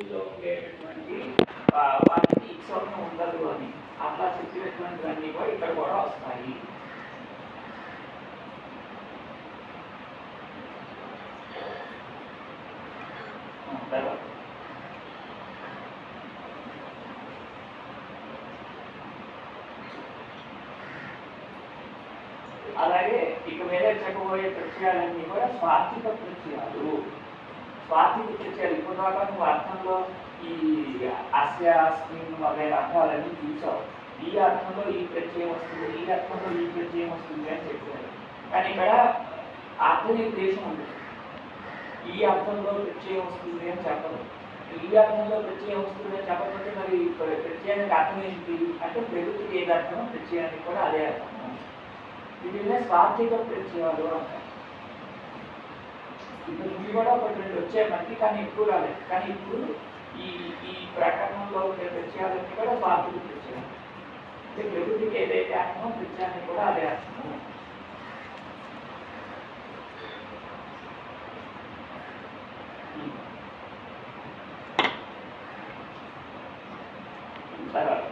వస్తువుల్లో ఉండేటటువంటి వాటికి ఈశ్వరం ఉండదు అని అట్లా చెప్పినటువంటివన్నీ కూడా ఇక్కడ కూడా వస్తాయి. అలాగే ఇక మీద చెప్పబోయే ప్రత్యయాలన్నీ కూడా స్వార్థిక ప్రత్యయాలు. స్వార్థిక ప్రత్యయాలు ఇప్పుడు దాకా నువ్వు అర్థంలో ఈ అస్య అస్మిన్ వగైరా అర్థాలన్నీ చూసావు. ఈ అర్థంలో ఈ ప్రత్యయం వస్తుంది, ఈ అర్థంలో ఈ ప్రత్యయం వస్తుంది అని చెప్పారు. కానీ ఇక్కడ అర్థ నిర్దేశం ఉంటుంది. ఈ అర్థంలో ప్రత్యయం వస్తుంది అని చెప్పదు. ఈ అర్థంలో ప్రత్యయం వస్తుంది అని చెప్పకపోతే మరి ప్రత్యయానికి అర్థం ఏంటి అంటే ప్రకృతికి ఏది అర్థమో ప్రత్యయానికి కూడా అదే అర్థం. వీటినే స్వార్థిక ప్రత్యయాలు అంటారు. ఇప్పుడు ఇవి కూడా ఒకటి రెండు వచ్చాయి మనకి, కానీ ఎక్కువ రాలేదు. కానీ ఇప్పుడు ఈ ఈ ప్రకరణంలో ఉండే ప్రత్యయాలన్నీ కూడా స్వార్థిక ప్రత్యయాలు. అంటే ప్రకృతికి ఏదైతే అర్థమో ప్రత్యయానికి కూడా అదే అర్థము. తర్వాత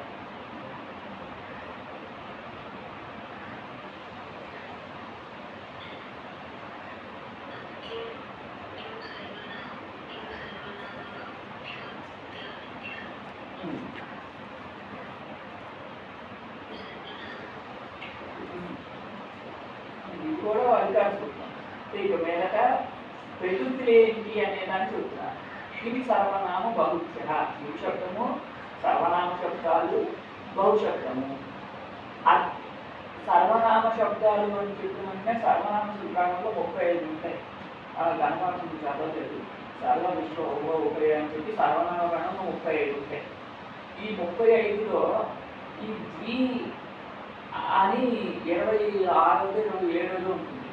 కూడా అధికారం చూస్తున్నాం. ఇక మీదట ప్రకృతి ఏంటి అనే దాన్ని చూస్తున్నాం. ఇది సర్వనామ బహుశ. ఇవి శబ్దము సర్వనామ శబ్దాలు, బహుశబ్దము. సర్వనామ శబ్దాలు అని చెప్తున్నంటే సర్వనామ శబ్దాలలో 35 ఉంటాయి. గణమాసం చదవలేదు. సర్వ విశ్వ ఉపయోగ అని చెప్పి సర్వనామ గణంలో 35 ఉంటాయి. ఈ 35లో ఈ ద్వి అని 26ది 27ది ఉంటుంది.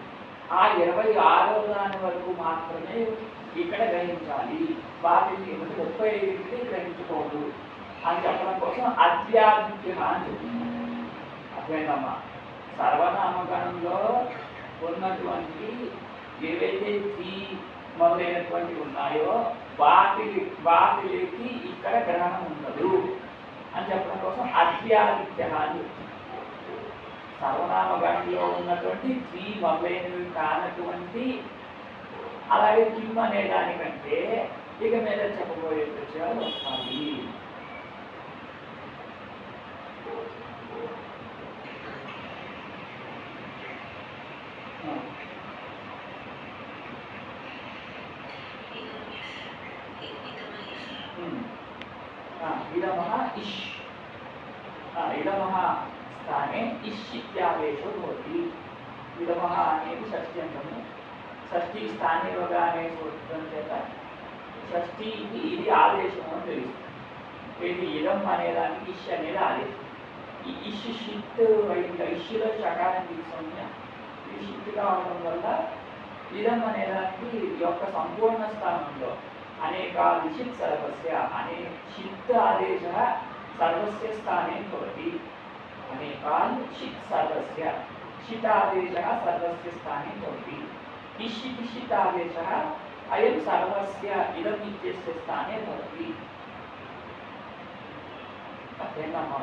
ఆ 26వ దాని వరకు మాత్రమే ఇక్కడ గ్రహించాలి. వాటిని 35కి గ్రహించకూడదు అని చెప్పడం కోసం అద్యాదిత్య అని చెప్తున్నాం. అర్థమైందమ్మా? సర్వనామగణంలో ఉన్నటువంటి ఏవైతే ద్వి మొదలైనటువంటివి ఉన్నాయో వాటికి ఇక్కడ గ్రహణం ఉండదు అని చెప్పడం కోసం అద్యాదిత్య అని సర్వనామగణంలో ఉన్నటువంటి ద్వి మొదలైనవి కానటువంటి అలాగే కిమ్ అనే దానికంటే ఇక మీద చెప్పబోయే ప్రత్యయాలు వస్తాయి. ఇదమః ఇష్ ఇదమః స్థానే ఇష్ ఇత్యాదేశో భవతి. ఇదమః అనేది షష్ఠి అంటము. షష్ఠి స్థానివగానే సూత్రం చేత షష్ఠికి ఇది ఆదేశం అని తెలుస్తుంది. ఇది ఇదం అనేదానికి ఇష్ అనేది ఆదేశం. ఈ ఇష్ షిత్ ఇష్లో చకారం తీసుకుని ఇది షిత్ కావడం వల్ల ఇదం అనేదానికి యొక్క సంపూర్ణ స్థానంలో అనేకాల్ షిత్ సర్వస్య అనే షిత్ ఆదేశ సర్వస్య స్థానే భవతి. అనేకాల్ షిత్ సర్వస్య షిత్ ఆదేశ సర్వస్య స్థానే భవతి. ఇషిత్ షిత్ ఆదేశ అయం సర్వస్య ఇదం ఇత్యస్య స్థానే భవతి. అర్థమైందమ్మా?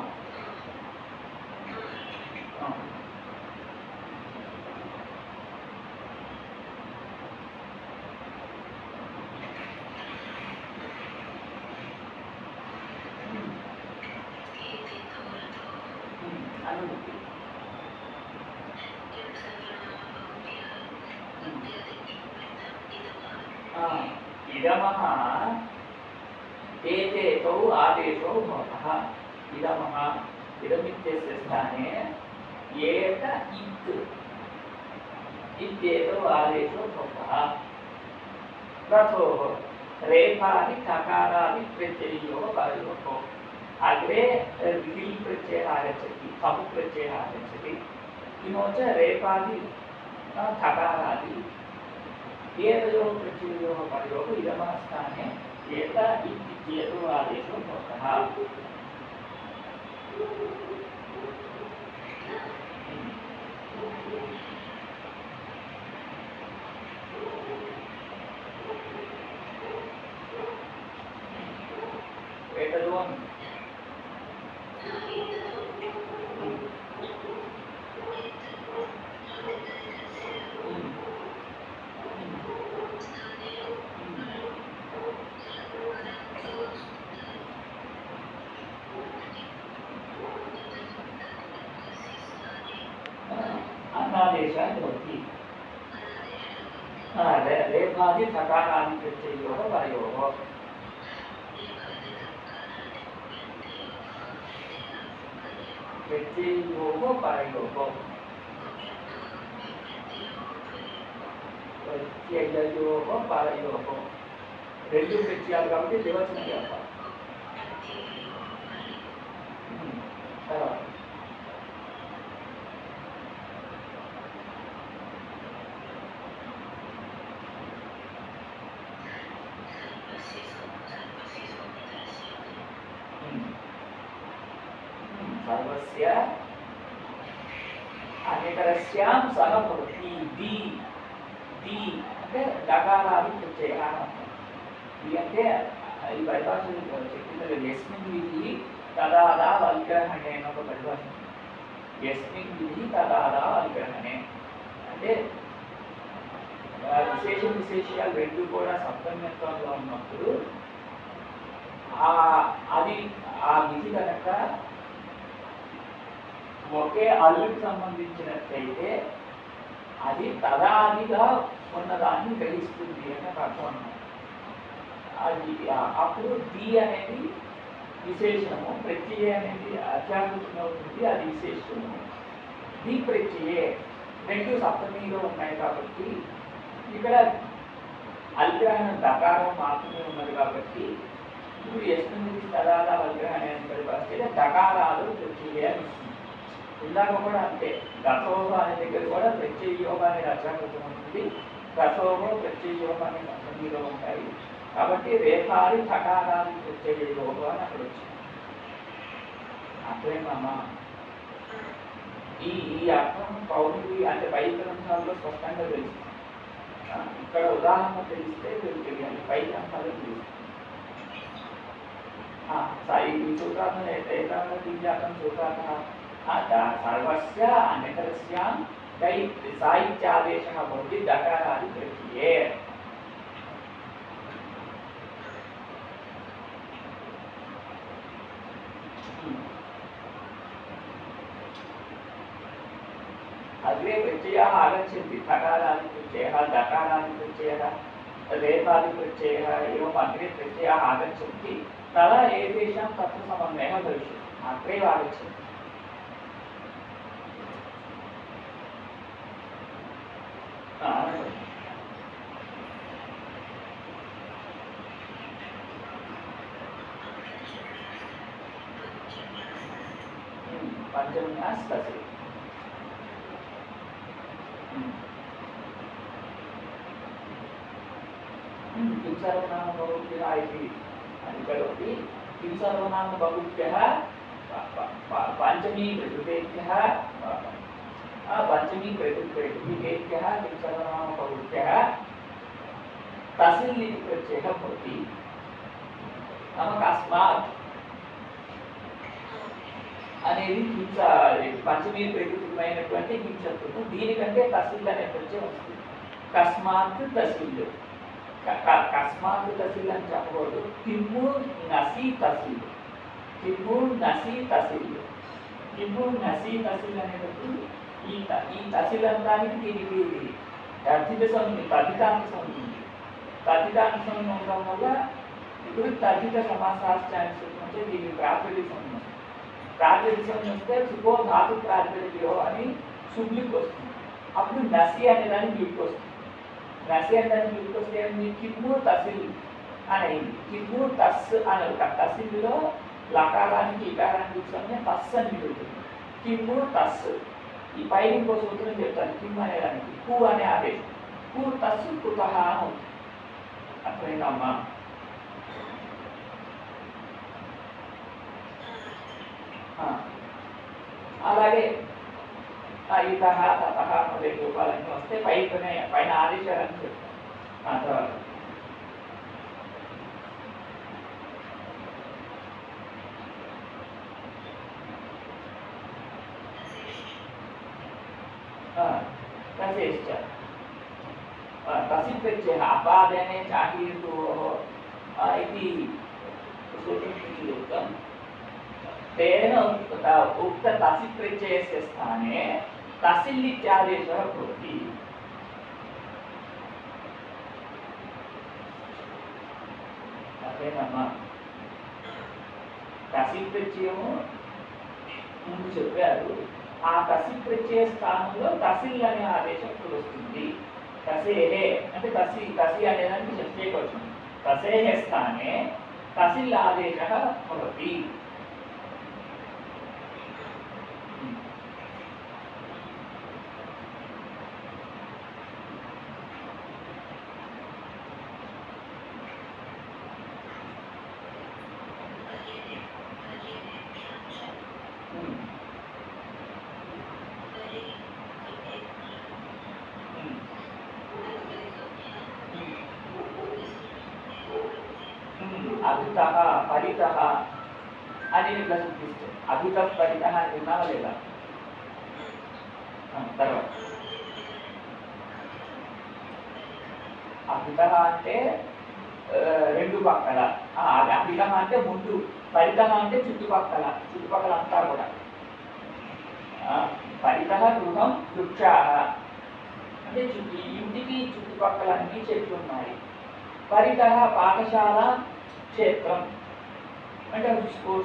అనుభూతి ఇదమః ఏతేతౌ ఆదేశో భవతః. ఇదమః ఇదమిత్యస్య స్థానే ఏత ఇత్యేతౌ ఆదేశో భవతః. तथोः रेफादि तकारादि प्रत्ययोः परयोः अग्रे विधिः प्रत्ययः आगच्छति, खप् प्रत्ययः आगच्छति, किमो च रेफादि तकारादि एतयोः प्रत्ययोः परयोः इदमः स्थाने एत इत्येतौ आदेशो भवतः। అని. అన్నాదేశాన్ని బట్టి రేపాది సకారాన్ని ప్రత్యయో పరయో ప్రత్యయో పరయో ప్రత్యయో పరయో రెండు ప్రత్యయాలు కాబట్టి దేవచనం చెప్పాలి. తర్వాత సర్వస్య అనేకరస్యాం సహ భవతి. ది ది అంటే దకారాది ప్రత్యయాలు. ఇది అంటే ఈ పరిభాష చెప్పింది యస్మిన్ విధి తదాదా వల్గ్రహణే అని ఒక పరిభాష. యస్మిన్ విధి తదాదా వల్గ్రహణే అంటే విశేషాలు రెండు కూడా సప్తమ్యత్వంలో ఉన్నప్పుడు అది ఆ విధి కనుక ఒకే అల్లుకి సంబంధించినట్లయితే అది తదాదిగా ఉన్నదాన్ని గ్రహిస్తుంది అని అర్థం అన్నమాట. అది అప్పుడు ది అనేది విశేషణము, ప్రత్యయ అనేది అత్యాకృతం అవుతుంది, అది విశేషము. ది ప్రత్యయే రెండు సప్తమిలో ఉన్నాయి కాబట్టి ఇక్కడ అల్గ్రహణం దకారం మాత్రమే ఉన్నది కాబట్టి ఇప్పుడు యస్మిన్ తదాద అల్గ్రహణ అని పరిభాష దకారాలు ప్రత్యయ అని ఇస్తుంది. ఇందాక కూడా అంతే, గతోహ అనే దగ్గర కూడా ప్రత్యయ యోగ అనేది అత్యాకృతం ఉంటుంది, గతోహ ప్రత్యయ యోగ అనే సప్తమిలో ఉంటాయి కాబట్టి రేఖాది సకారాది ప్రత్యయ యోగ అని అక్కడ వచ్చింది. అట్లేమమ్మా ఈ అర్థం పౌరుడి అంటే పై గ్రంథాల్లో స్పష్టంగా తెలుస్తుంది. ఇక్కడ ఉదాహరణ తెలిస్తే తెలియాలి, పై గ్రంథాలు తెలుస్తుంది. ఈ సూత్రార్థం ఏకాంత తీర్థం సూత్రార్థ సర్వస్య అనేకరస్యాం సాహిత్యాదేశः भवति दकारादि प्रत्यये. अग्रे प्रत्ययाः आगच्छन्ति, ठकारादि प्रत्ययः, दकारादि प्रत्ययः, रेफादि प्रत्ययः, एवम् अग्रे प्रत्ययाः आगच्छन्ति. तदा एतेषां तत्र समन्वयः भविष्यति, अत्रैव आगच्छति. पंचम्यास तसे किं सर्वनाम बहुभ्यः इति करोति. किं सर्वनाम बहुभ्यः पंचमी प्रकृतेभ्यः पंचमी प्रकृतेभ्यः किं सर्वनाम बहुभ्यः तसिल् इति प्रत्ययः भवति. नाम कस्मात् అనేది పంచమీ ప్రకృతిమైనటువంటి హింసత్వం. దీనికంటే తసిల్ అనే ప్రత్యయం వస్తుంది. కస్మాత్ తసిల్, కస్మాత్ తసిల్ అని చెప్పకూడదు. కిమ్ము నసి తసిల్, కిమ్ము నసి తసిల్, కిమ్ము నసి తసిల్ అనేటప్పుడు ఈ తసిల్ అంతానికి దీనికి తర్జిత సంధి, తర్జితాంత సంధి ఉంది. తర్జితాంత సంధి ఉండడం వల్ల ఇప్పుడు తర్జిత సమాసాశ్చాన్ని అంటే దీనికి ప్రాతిపదిక సంధి. ప్రాతిపదికం వస్తే సుఖో ధాతు ప్రాతిపదికో అని సుబ్లికి వస్తుంది. అప్పుడు నసి అనే దానికి లిప్ వస్తుంది. నసి అనే దానికి లిప్ వస్తే కిమ్ము తసిల్ అనేది కిమ్ము తస్ అని ఒక తసిల్లో లకారానికి ఇకారానికి ఇచ్చిన తస్ అని మిగులుతుంది. కిమ్ము తస్. ఈ పైన ఇంకో సూత్రం చెప్తాను. కిమ్ అనేదానికి కు అనే ఆదేశం. కు తస్ కుతః అని ఉంటుంది. అర్థమైందమ్మా? అలాగే ఇతః తతః మొదలైన రూపాలన్నీ వస్తే పైన ఆదేశాలని చెప్తాం. తర్వాత तसेश्च तसि प्रत्ययः अपादने चाहीर्तोः इति सूत्रं उक्तं तेन उक्त तसि प्रत्ययस्य स्थाने तसिल् इत्यादेशः भवति అదేనమ్మా తసి ప్రత్యయము ముందు చెప్పారు ఆ తసి ప్రత్యయ స్థానంలో తసిల్ అనే ఆదేశం వస్తుంది తసేహే అంటే తసి అనేదానికి చెప్పేయవచ్చు తసేహే స్థానే తసిల్ ఆదేశः భవతి అభితః పరితః అని ఇట్లా చూపిస్తుంది అభితః పరితః అని విన్నావా లేదా తర్వాత అభితః అంటే రెండు పక్కల అభితః అంటే ముందు పరితః అంటే చుట్టుపక్కల అంతా కూడా పరితః గృహం వృక్షాః అంటే ఇంటికి చుట్టుపక్కల అన్ని చెట్లు ఉన్నాయి పరితః పాఠశాల క్షేత్రం అంటే స్కూల్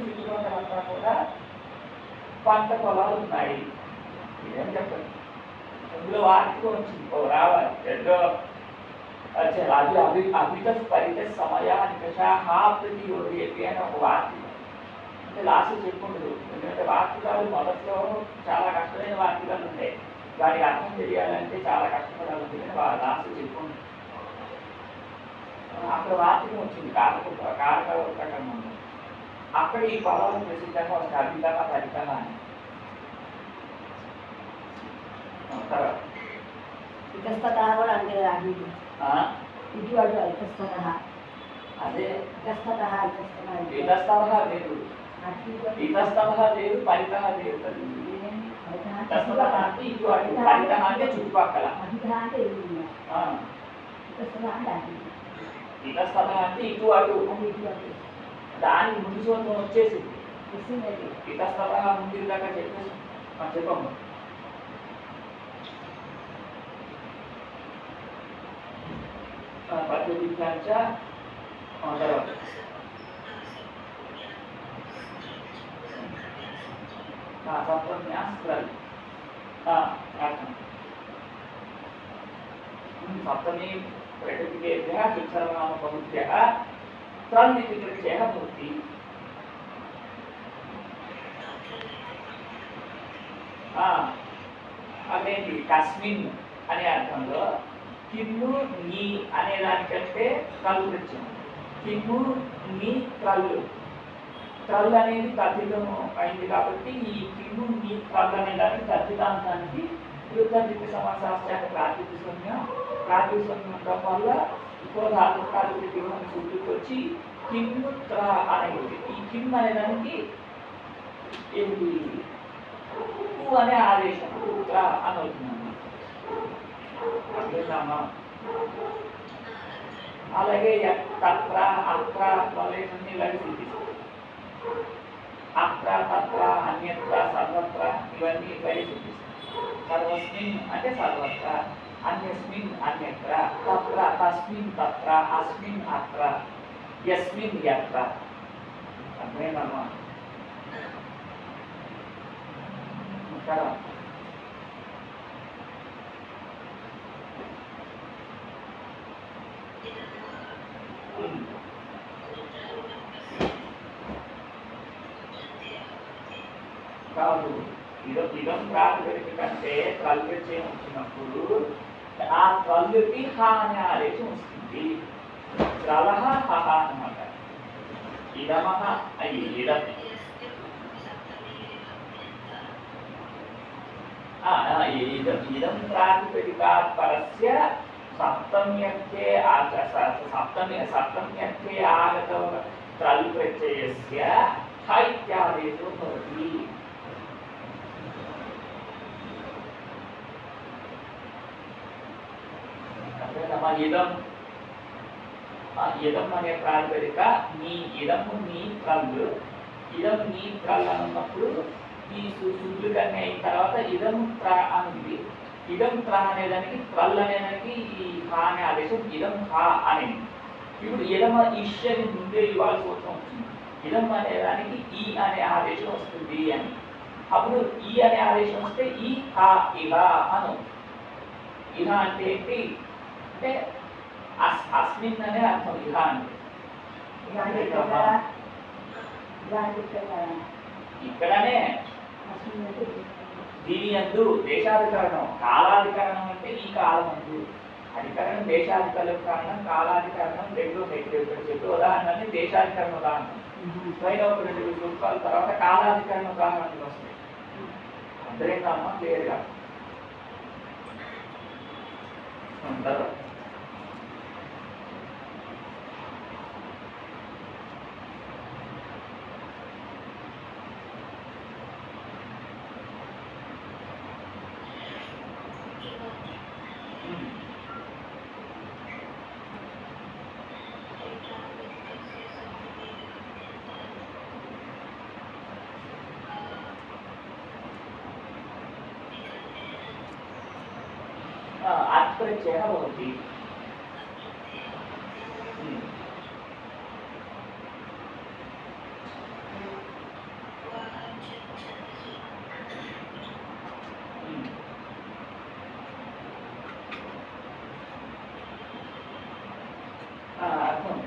చుట్టుపక్కల అంతా కూడా పంట పొలాలు ఉన్నాయి ఇదేం చెప్పండి అందులో వాటికి వచ్చింది రావాలి రెండో అది అభిత పరిత సమయానికషా ప్రతియోగి అని ఒక వాక్యం అంటే లాస్ట్ చెప్పుకుంటారు ఎందుకంటే వాక్యాలు మొదట్లో చాలా కష్టమైన వాక్యాలు ఉంటాయి దానికి అర్థం తెలియాలంటే చాలా కష్టపడాలి ఉంటుంది లాస్ట్ చెప్పుకుంటారు అక్కడ వాక్యం వచ్చింది కారకం అక్కడ ఈ పదాలు ప్రసిద్ధంగా వస్తాయి అభితః పరితః అని ఇతస్తతః కూడా అంటే అది ఇటు అటు ఇతస్తతః అదే ఇతస్తతః ఇతస్తతః లేదు ఇతస్తతః లేదు పరితః లేదు ఇతస్తతః అంటే ఇటు అటు పరితః అంటే చుట్టుపక్కల అభితః అంటే ఇతస్తతః అంటే అది ఇతస్తతః అంటే ఇటు అటు దానికి ముందు సూత్రం వచ్చేసింది ఇతస్తతః ముందు దాకా చెప్పేసి చెప్పమ్మ పద్ధతించ తర్వాత సప్తమ్యాస్త్రాలు सप्तमी प्रकृतिकेभ्यः सर्वनामबहुभ्यः त्रन् इति प्रत्ययः भवति అదేంటి కస్మిన్ అనే అర్థంలో కిమ్ము నీ అనే దానికంటే కళ్ళు ప్రత్యయం కిమ్ము నీ కళ్ళు అనేది తద్ధితం అయింది కాబట్టి ఈ కిమ్ము నీ కళ్ళు అనే దానికి తద్ధితాంతానికి వృద్ధి సమాసాస్యాన్ని ప్రాతిస్వమ్యం ఉండడం వల్ల ఇంకో ధాతుకాలు సూచికి వచ్చి కిమ్ము త్ర అనేది ఈ కిమ్ అనే దానికి ఏంటి అనే ఆదేశం త్ర అని అవుతుంది అర్థమా అలాగే తత్ర అత్ర వలయన్నీ ఇలాగే సూచిస్తాయి అత్ర తత్ర అన్యత్ర సర్వత్ర ఇవన్నీ ఇలాగే సూచిస్తాయి సర్వస్మిన్ అంటే సర్వత్ర అన్యస్మిన్ అన్యత్ర తత్ర తస్మిన్ తత్ర అస్మిన్ అత్ర యస్మిన్ యత్ర అర్థమేనమ్మా కదా కాదు ఇదం ప్రాతిపదిక కంటే కల్పచయం వచ్చినప్పుడు ఆ కళ్ళుకి హ అనే ఆదేశం వస్తుంది త్రలహ హహ అన్నమాట ఇదమహ ఇదం ఇదం ప్రాతిపదికాత్ పరస్య సప్తమ్యర్థే సప్తమ్యర్థే ఆగత త్రల్ ప్రత్యయస్య హ ఇత్యాదేశో భవతి ఇదం ఇదం అనే ప్రాతిపదిక నీ ఇదము నీ త్రల్లు ఇదం నీ త్రల్ అని ఉన్నప్పుడు ఈ శుద్ధులు కన్నీ అయిన తర్వాత ఇదం త్ర అనేది ఇదం త్ర అనేదానికి త్రల్ అనేదానికి ఈ హా అనే ఆదేశం ఇదం హా అనేది. ఇప్పుడు ఇదమ ఇష్ అని ముందే ఇవ్వాల్సి వస్తుంది. ఇదం అనేదానికి ఈ అనే ఆదేశం వస్తుంది అని. అప్పుడు ఈ అనే ఆదేశం వస్తే ఈ హా ఇహ అను. ఇహ అంటే ఏంటి అంటే అస్మిన్ అనే అర్థం ఇహ అంటే. ఇక్కడనే దీని యందు దేశాధికరణం కాలాధికరణం అంటే ఈ కాలం అందు అధికరణం దేశాధికరణం కాలాధికరణం రెండు చెప్పే ఉదాహరణని దేశాధికరణ ఉదాహరణ పైన ఒక 2 సూత్రాల తర్వాత కాలాధికరణ ఉదాహరణలు వస్తాయి. అర్థమైందమ్మా క్లియర్గా ఉంటారు. आत्मपरिचयः भवति। अर्थं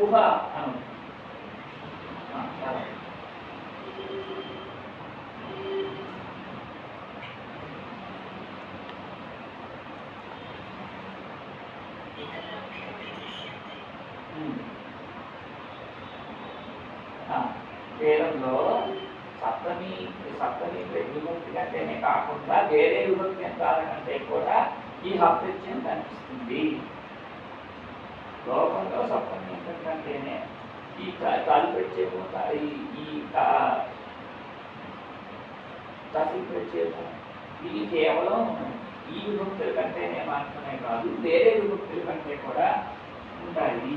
ఊహ అను వేదంలో సప్తమి విభక్తి కంటేనే కాకుండా వేరే విభక్తి యంత్రాల కంటే కూడా ఈ హప్రత్యయం కనిపిస్తుంది. లోకంలో సప్తమి యంత్రం కంటేనే ఈ ప్రత్యయము ఈ ప్రత్యయము ఇది కేవలం ఈ విభక్తుల కంటేనే మాత్రమే కాదు వేరే విభక్తుల కంటే కూడా ఉంటాయి.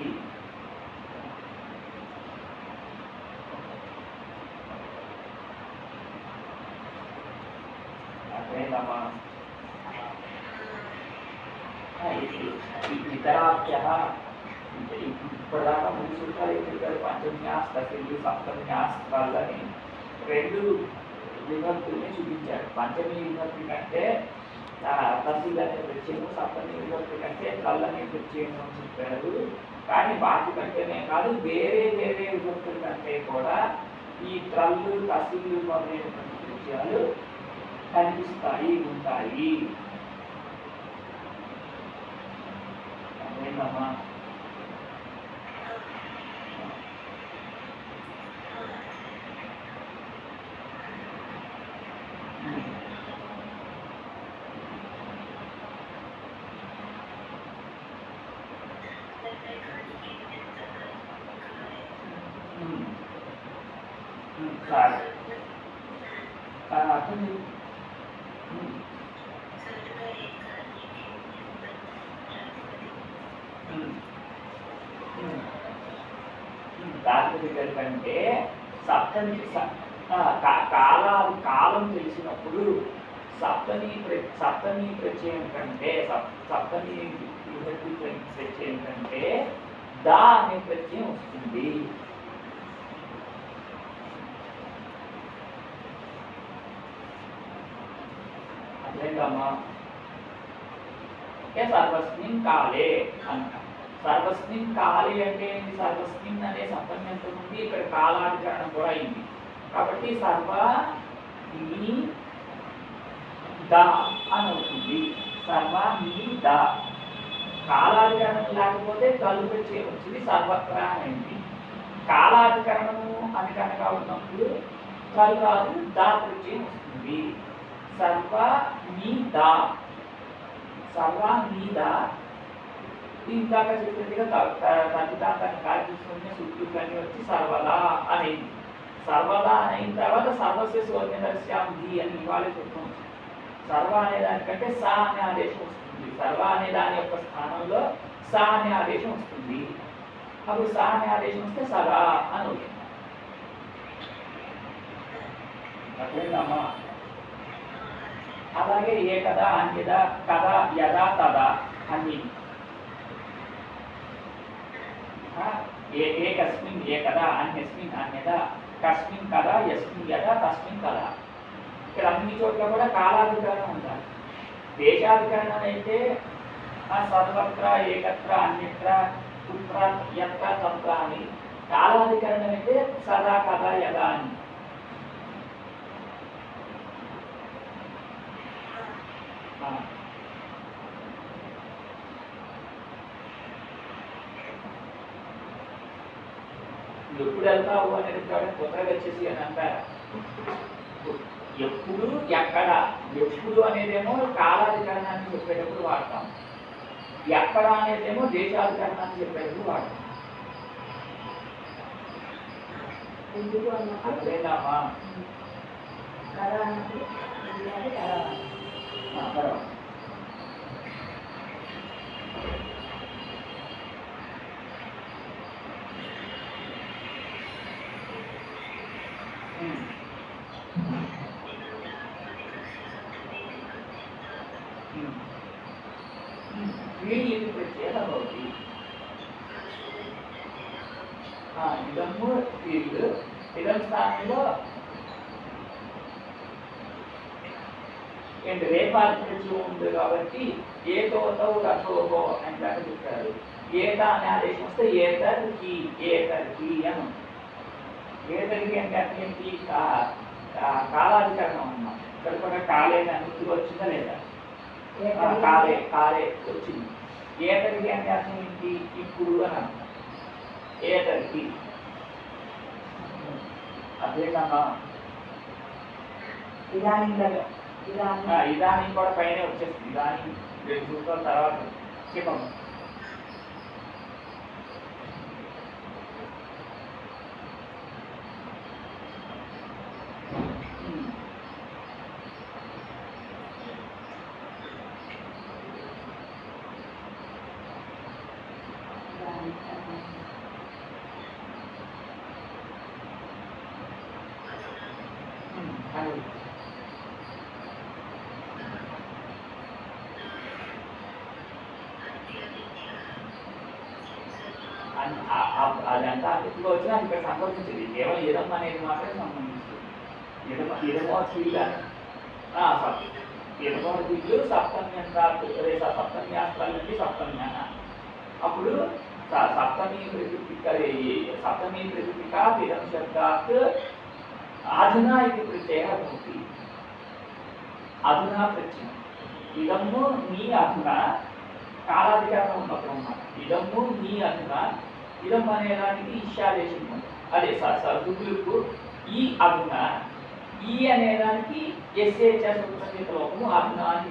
అర్థమైందమ్మా? ఇతరాభ్యః ఇప్పటిదాకా 3 సూత్రాలు చెప్పారు. పంచమ్యాస్ తసిల్లు సప్తమ్యాస్ వాళ్ళని 2 విభక్తుల్ని చూపించారు. పంచమి విభక్తి కంటే తసిల్ అనే ప్రత్యయము, సప్తమి విభక్తి కంటే కల్ అనే ప్రత్యయము అని చెప్పారు. కానీ వాటి కంటేనే కాదు వేరే వేరే విభక్తుల కంటే కూడా ఈ త్రల్లు తసిల్లు మొదలైనటువంటి ప్రత్యయాలు కనిపిస్తాయి ఉంటాయి. అర్థమైందమ్మా? సరే అర్థం ప్రాతిపదికల కంటే సప్తమి కాలం తెలిసినప్పుడు సప్తమి ప్రత్యయం కంటే సప్తమి విభక్తి ప్రత్యయం కంటే దా అనే ప్రత్యయం వస్తుంది. అర్థమైందమ్మా? సర్వస్మిన్ కాలే అంట. సర్వస్మిన్ కాలే అంటే సర్వస్మిన్ అనే సప్తమి ఎంత ఉంది, ఇక్కడ కాలాధికరణం కూడా అయింది కాబట్టి సర్వ మీ దా అని అవుతుంది. సర్వ మీ దా కాలాధికరణం లేకపోతే కలుపు వచ్చింది సర్వత్రా అయింది. కాలాధికరణము అని కనుక ఉన్నప్పుడు తర్వాత దా ప్రత్యయం వస్తుంది. సర్వ నీ దా, సర్వ నీ దా. ఇందాక చెప్పినట్టుగా తగ్గుతాంతాన్ని కాల్ తీసుకుంటే సూత్రులన్నీ వచ్చి సర్వదా అనేది. సర్వదా అయిన తర్వాత సర్వస్వ సోన్యదర్శ్యామి అని ఇవాళ చెప్తాం. సర్వ అనే దానికంటే సా అనే ఆదేశం వస్తుంది. సర్వ అనే దాని యొక్క స్థానంలో సా అనే ఆదేశం వస్తుంది. అప్పుడు సా అనే ఆదేశం వస్తే సదా అని అవుతుంది. అర్థమైందమ్మా? అలాగే ఏ కదా అన్యదా కదా యదా తదా అన్ని ఏకస్మిన్ ఏ కదా అన్యస్మిన్ అన్యదా కస్మిన్ కదా యస్మిన్ యదా తస్మిన్ కదా. ఇక్కడ అన్ని చోట్ల కూడా కాలాధికరణం ఉండాలి. దేశాధికరణం అయితే సర్వత్ర ఏకత్ర అన్యత్ర కుత్ర యత్ర తంత్ర అని. కాలాధికరణం అయితే సదా కదా యదా అని. ఎప్పుడు వెళ్తావు అనేది తొందరగా వచ్చేసి అని అంటారా? ఎప్పుడు ఎక్కడ. ఎప్పుడు అనేదేమో కాలాధికరణాన్ని చెప్పేటప్పుడు వాడతాం. ఎక్కడ అనేదేమో దేశాధికరణాన్ని చెప్పేటప్పుడు వాడతాం. ఎందుకు అన్నప్పుడు అదేనామా? కదా అన్నప్పుడు తర్వాత क्रीडयति प्रत्ययः भवति। इदं क्रीड् इदं स्थानंలో రేపాధిపత్యం ఉంది కాబట్టి ఏతోతో రథోహో అని దాకా చెప్పారు. ఏత అనే ఆదేశం వస్తే ఏతర్కి ఏతర్కి అని. ఏతర్కి అంటే అర్థం ఏంటి? కాలాధికరణం అన్నమాట. ఇక్కడ కూడా కాలేని అనుమతి వచ్చిందా లేదా? కాలే కాలే వచ్చింది. ఏతరికి అంటే అర్థం ఏంటి? ఇప్పుడు అని అర్థం. ఏతరికి అదేనమ్మా. ఇదాని కూడా పైన వచ్చేస్తుంది. ఇదాని 2 సూత్రాల తర్వాత చెప్పండి. అదంతా అతిథిగా వచ్చినా ఇక్కడ సంబంధించింది. కేవలం ఇదం అనేది మాత్రమే సంబంధించింది. ఇదమో స్త్రీలు ఇదమో స్త్రీలు సప్తమ్యాస్త్రాల నుండి సప్తమ్యాన. అప్పుడు సప్తమీ ప్రతిపికా ఇదం శబ్దాత్ అధునా ఇది ప్రత్యయ భవతి. అధునా ప్రత్యయం. ఇదము నీ అధునా కాలాధికారం ఉన్నప్పుడు అన్నమాట. ఇదము నీ అధునా. ఇదం అనేదానికి ఈశాదేశం. అదే సూర్యులకు ఈ అధునా. ఈ అనేదానికి సంగీత లోపము అధునా అని.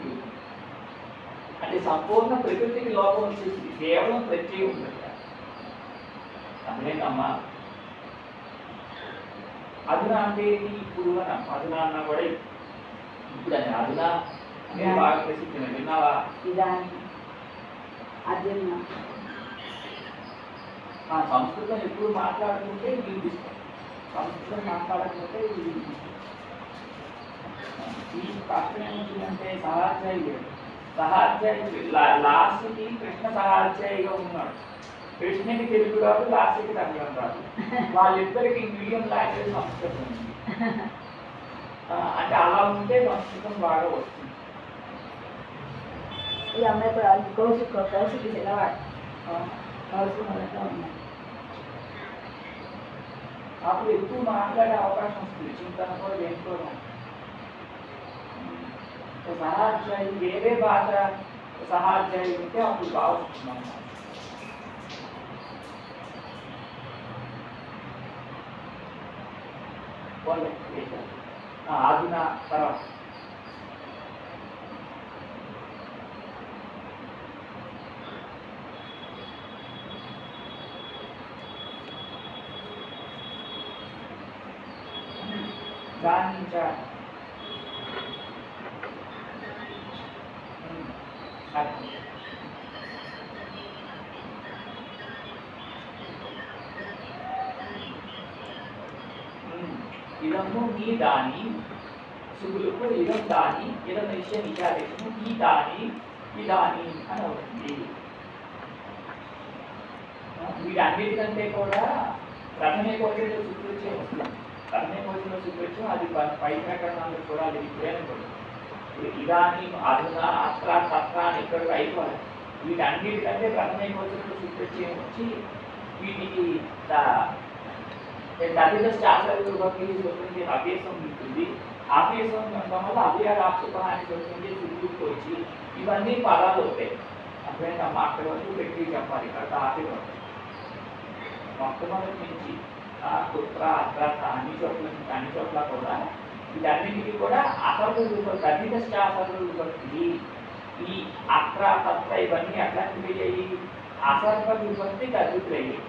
అంటే సంపూర్ణ ప్రకృతికి లోపం వచ్చేసింది. కేవలం ప్రత్యేకం ఉంటుంది. అదేనమ్మా. అధునా అంటే ఇప్పుడు అని. అధునా అన్నా కూడా ఇప్పుడు అని. అధునా అనేది బాగా ప్రసిద్ధి. విన్నావా? సంస్కృతం ఎప్పుడు మాట్లాడుకుంటే వినిపిస్తాం. సంస్కృతం మాట్లాడకపోతే ఈ కష్టం ఏమవుతుందంటే సహాధ్యాయి లాస్ట్కి కృష్ణ సహాధ్యాయిగా ఉన్నాడు. కృష్ణకి తెలుగు రాదు, లాస్ట్కి తమిళం రాదు. వాళ్ళిద్దరికి మీడియం లాంగ్వేజ్ సంస్కృతం ఉంది. అంటే అలా ఉంటే సంస్కృతం బాగా వస్తుంది. ఈ అమ్మాయి కూడా కౌశికి తెల్లవాడు అప్పుడు ఎక్కువ మాట్లాడే అవకాశం వస్తుంది. చింతన కూడా దేనికోవడం. సహాధ్యాయి వేరే భాష సహాధ్యాయి ఉంటే అప్పుడు బాగా వస్తున్నాం. వాళ్ళు ఆధున తర్వాత గానించ ఇదము ఈ దాని సుగులకు ఇదం దాని ఇదం విషయ విచారేషము ఈ దాని ఇదాని అని అవుతుంది. వీటన్నిటికంటే కూడా ప్రథమే కోశంలో సుకృత్యం వస్తుంది. ప్రథమే కోశంలో సుకృత్యం అది పై ప్రకరణాలు కూడా అది విప్రేరణ. ఇదాని అధున అత్ర తత్ర అని ఇక్కడికి అయిపోవాలి. వీటన్నిటికంటే ప్రథమే కోశంలో సుకృత్యం వచ్చి వీటికి తదిత శాస్త్ర విభక్తి చూస్తుంది అభ్యాసం ఉంటుంది. అభ్యాసం ఉండడం వల్ల అభ్యారాక్షపాన్ని చూస్తుంది సుకృతి వచ్చి ఇవన్నీ పదాలు అవుతాయి. అర్థమైందమ్మా? అక్కడి వరకు పెట్టి చెప్పాలి. ఇక్కడ ఆపి మొట్టమొదటి నుంచి కుత్ర అత్ర అన్ని చోట్ల కూడా వీటన్నిటికీ కూడా అసలు తదిత శాస్త్ర విభక్తి ఈ అత్ర తత్ర ఇవన్నీ ఎట్లాంటివి అయ్యాయి? అసర్వ విభక్తి తదితులయ్యాయి.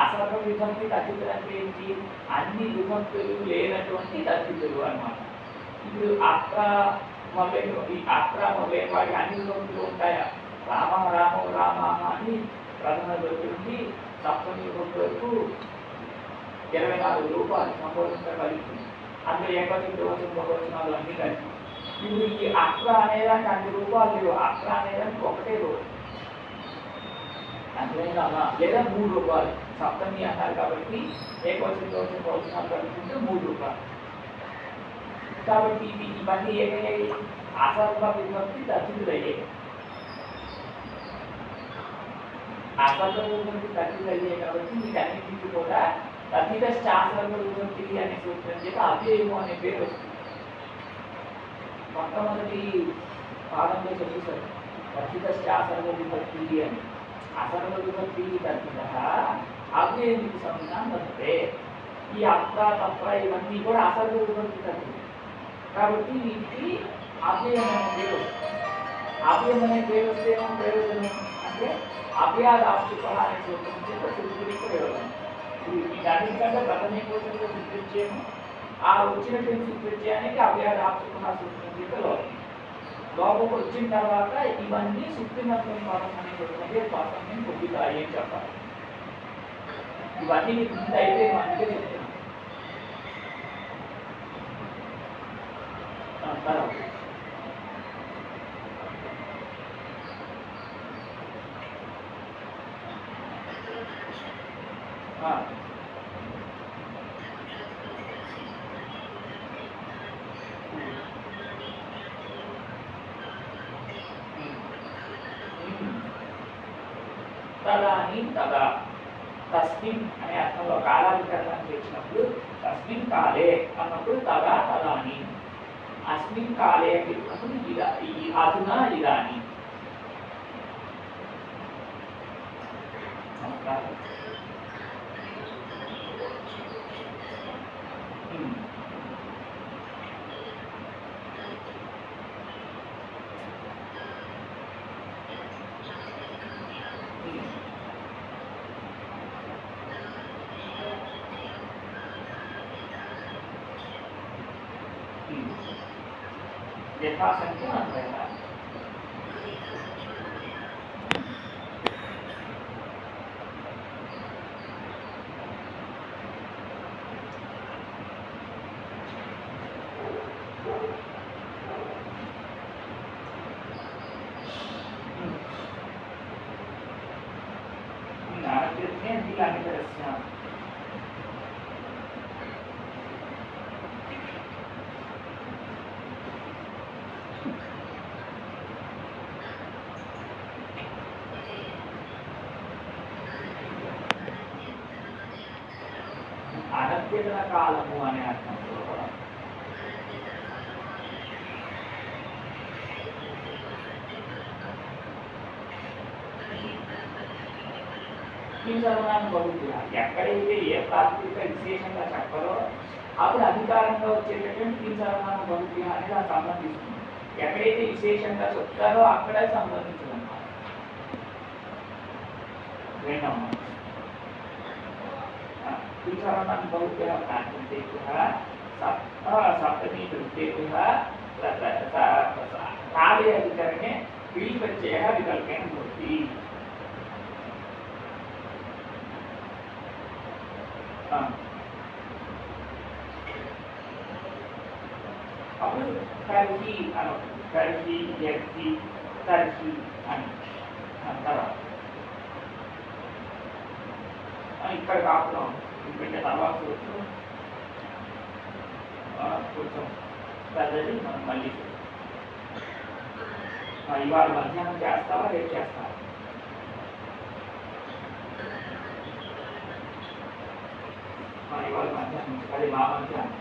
అసర్వ విభక్తి తదితులు అంటే ఏంటి? అన్ని విభక్తులు లేనటువంటి తదితులు అన్నమాట. ఇప్పుడు అత్ర మొదలైన ఈ అత్ర మొదలైన వాటి అన్ని విభక్తులు ఉంటాయా? రామ రామ రామ అని ప్రథమ విభక్తి నుండి సప్తమి విభక్తి వరకు 24 రూపాయలు సంబోధనగా కలుగుతుంది. అందులో ఏకవచనం ద్వివచనం బహువచనాలు అన్నీ కలిపి. ఇప్పుడు ఈ అత్ర అనేదానికి అన్ని రూపాయలు లేవు. అత్ర అనేదానికి ఒకటే రూపం. అందుకైనా లేదా 3 రూపాయలు సప్తమి అన్నారు కాబట్టి ఏకవచనం ద్వివచనం బహువచనాలు కలుపుకుంటే 3 రూపాయలు. కాబట్టి ఇవన్నీ ఏమయ్యాయి? అసర్వ విభక్తి తదితులయ్యాయి. అసర్వ విభక్తి తదితులయ్యాయి కాబట్టి వీటన్నిటికీ కూడా తదిత శాస్త్ర విభక్తి అనే సూత్రం చేత అవ్యయము అనే పేరు వస్తుంది. మొట్టమొదటి పాఠంలో చెప్తారు తదిత శాస్త్ర విభక్తి అని. అసర్వ విభక్తి తదిత అవ్యయముకు సంబంధం వస్తే ఈ అత్ర తత్ర ఇవన్నీ కూడా అసర్వ విభక్తి తదిత కాబట్టి వీటికి అవ్యయం అనే పేరు వస్తుంది. అవ్యయం అనే పేరు వస్తే ఏమో ప్రయోజనం అంటే అవ్యాదాక్షిప అనే సూత్రం చేత సుకృతి ప్రయోజనం. వీటన్నిటికంటే ప్రథమే కోశంలో సుకృత్యము ఆ వచ్చినటువంటి సుకృత్యానికి అవ్యాదాక్షిప సూత్రం చేత లోపలికి వచ్చిన తర్వాత ఇవన్నీ శుద్ధిమత్వం పదం అనేటువంటి పదం పొందుతాయి అని చెప్పాలి. ఇవన్నీ ముందు అయితే మనకే చెప్తున్నాం. తర్వాత తదాని తదా తస్మిన్ అనే అర్థంలో కాలాధికరణానికి వచ్చినప్పుడు తస్మిన్ కాలే అన్నప్పుడు తదా తదాని, అస్మిన్ కాలే అన్నప్పుడు ఈ అధునా ఇదాని. यथासंख्य अन्वयः అనభ్యతన కాలము అనే అర్థంలో కూడా ఈ సర్వనామం బహుళ ఎక్కడైతే ఏ ప్రాతిపదిక విశేషంగా చెప్పరో అప్పుడు అధికారంగా వచ్చేటటువంటి కిం సర్వనామ బహువ్రీహి అనేది దానికి సంబంధిస్తుంది. ఎక్కడైతే విశేషంగా చెప్తారో అక్కడే సంబంధించింది అన్నమాట. రెండమ్మ కిం సర్వనామ బహువ్రీహి సప్తमी प्रत्येकः काले अधिकरणे क्लीन् प्रत्ययः विकल्पेन भवति। అప్పుడు కర్హి అను కర్హి యర్హి తర్హి అని అంటారు. ఇక్కడ కాకుండా ఇక్కడ తర్వాత కొంచెం పెద్దది మనం మళ్ళీ ఇవాళ మధ్యాహ్నం చేస్తావా రేపు చేస్తావా? ఇవాళ మధ్యాహ్నం అది మా మధ్యాహ్నం